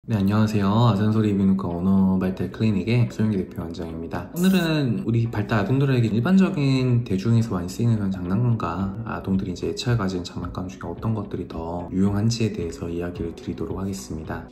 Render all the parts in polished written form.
네, 안녕하세요. 아산소리 비누과 언어 발달 클리닉의 소영기 대표 원장입니다. 오늘은 우리 발달 아동들에게 일반적인 대중에서 많이 쓰이는 그런 장난감과 아동들이 이제 애착을 가진 장난감 중에 어떤 것들이 더 유용한지에 대해서 이야기를 드리도록 하겠습니다.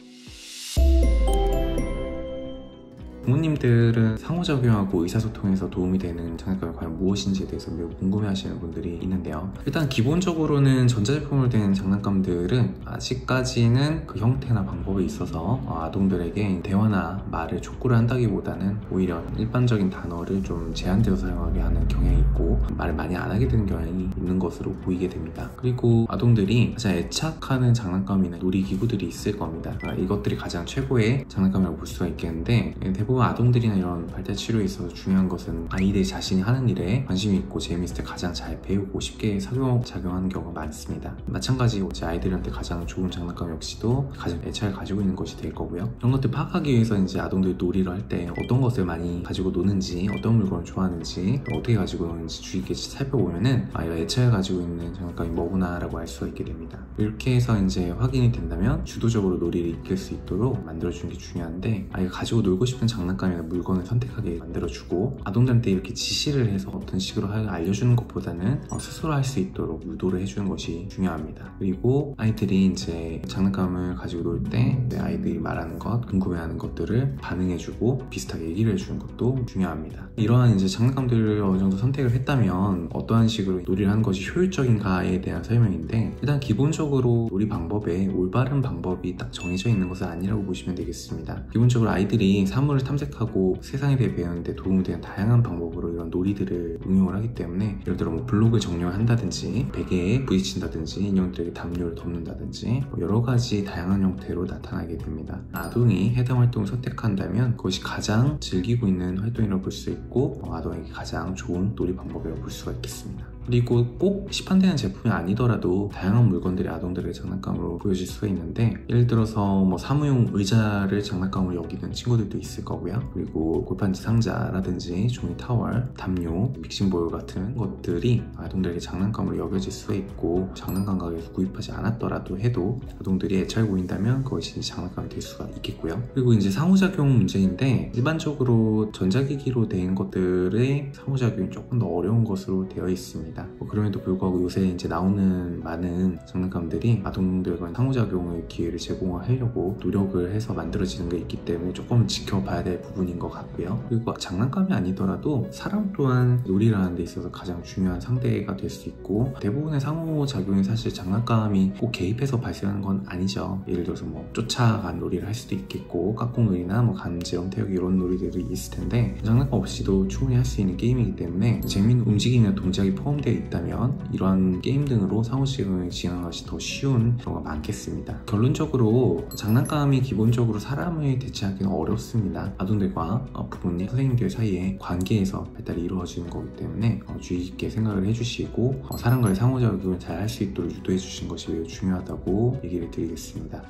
부모님들은 상호작용하고 의사소통에서 도움이 되는 장난감이 과연 무엇인지에 대해서 매우 궁금해하시는 분들이 있는데요. 일단 기본적으로는 전자제품으로 된 장난감들은 아직까지는 그 형태나 방법에 있어서 아동들에게 대화나 말을 촉구를 한다기보다는 오히려 일반적인 단어를 좀 제한되어 사용하게 하는 경향이 있고 말을 많이 안 하게 되는 경향이 있는 것으로 보이게 됩니다. 그리고 아동들이 가장 애착하는 장난감이나 놀이기구들이 있을 겁니다. 이것들이 가장 최고의 장난감이라고 볼 수가 있겠는데, 대부분 아동들이나 이런 발달치료에 있어서 중요한 것은 아이들이 자신이 하는 일에 관심이 있고 재미있을 때 가장 잘 배우고 쉽게 작용하는 경우가 많습니다. 마찬가지로 이제 아이들한테 가장 좋은 장난감 역시도 가장 애착을 가지고 있는 것이 될 거고요. 이런 것들 파악하기 위해서 이제 아동들이 놀이를 할 때 어떤 것을 많이 가지고 노는지, 어떤 물건을 좋아하는지, 어떻게 가지고 노는지 주의 깊게 살펴보면은 아이가 애착을 가지고 있는 장난감이 뭐구나 라고 알 수가 있게 됩니다. 이렇게 해서 이제 확인이 된다면 주도적으로 놀이를 익힐 수 있도록 만들어주는 게 중요한데, 아이가 가지고 놀고 싶은 장난감이나 물건을 선택하게 만들어주고 아동들한테 이렇게 지시를 해서 어떤 식으로 알려주는 것보다는 스스로 할 수 있도록 유도를 해주는 것이 중요합니다. 그리고 아이들이 이제 장난감을 가지고 놀 때 아이들이 말하는 것, 궁금해하는 것들을 반응해주고 비슷하게 얘기를 해주는 것도 중요합니다. 이러한 이제 장난감들을 어느 정도 선택을 했다면 어떠한 식으로 놀이를 하는 것이 효율적인가에 대한 설명인데, 일단 기본적으로 놀이 방법에 올바른 방법이 딱 정해져 있는 것은 아니라고 보시면 되겠습니다. 기본적으로 아이들이 사물을 탐색하고 세상에 대해 배우는데 도움이 되는 다양한 방법으로 이런 놀이들을 응용을 하기 때문에, 예를 들어 블록을 정렬을 한다든지 베개에 부딪힌다든지 인형들에게 담요를 덮는다든지 여러 가지 다양한 형태로 나타나게 됩니다. 아동이 해당 활동을 선택한다면 그것이 가장 즐기고 있는 활동이라고 볼 수 있고 아동에게 가장 좋은 놀이 방법이라고 볼 수가 있겠습니다. 그리고 꼭 시판되는 제품이 아니더라도 다양한 물건들이 아동들에게 장난감으로 보여질 수가 있는데, 예를 들어서 사무용 의자를 장난감으로 여기는 친구들도 있을 거고요. 그리고 골판지 상자라든지 종이 타월, 담요, 믹싱볼 같은 것들이 아동들에게 장난감으로 여겨질 수가 있고, 장난감 가게에서 구입하지 않았더라도 해도 아동들이 애착을 보인다면 그것이 장난감이 될 수가 있겠고요. 그리고 이제 상호작용 문제인데, 일반적으로 전자기기로 된 것들의 상호작용이 조금 더 어려운 것으로 되어 있습니다. 그럼에도 불구하고 요새 이제 나오는 많은 장난감들이 아동들과 상호작용의 기회를 제공하려고 노력을 해서 만들어지는 게 있기 때문에 조금 지켜봐야 될 부분인 것 같고요. 그리고 장난감이 아니더라도 사람 또한 놀이를 하는 데 있어서 가장 중요한 상대가 될 수 있고, 대부분의 상호작용이 사실 장난감이 꼭 개입해서 발생하는 건 아니죠. 예를 들어서 쫓아간 놀이를 할 수도 있겠고, 깍꿍놀이나 감지형 태우기 이런 놀이들이 있을 텐데, 장난감 없이도 충분히 할 수 있는 게임이기 때문에 재미있는 움직임이나 동작이 포함되어 있다면 이러한 게임 등으로 상호작용을 진행하는 것이 더 쉬운 경우가 많겠습니다. 결론적으로 장난감이 기본적으로 사람을 대체하기는 어렵습니다. 아동들과 부모님, 선생님들 사이의 관계에서 발달이 이루어지는 거기 때문에 주의 깊게 생각을 해주시고 사람과의 상호작용을 잘 할 수 있도록 유도해 주시는 것이 매우 중요하다고 얘기를 드리겠습니다.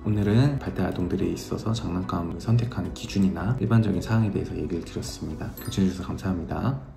오늘은 발달 아동들에 있어서 장난감을 선택하는 기준이나 일반적인 사항에 대해서 얘기를 드렸습니다. 경청해주셔서 감사합니다.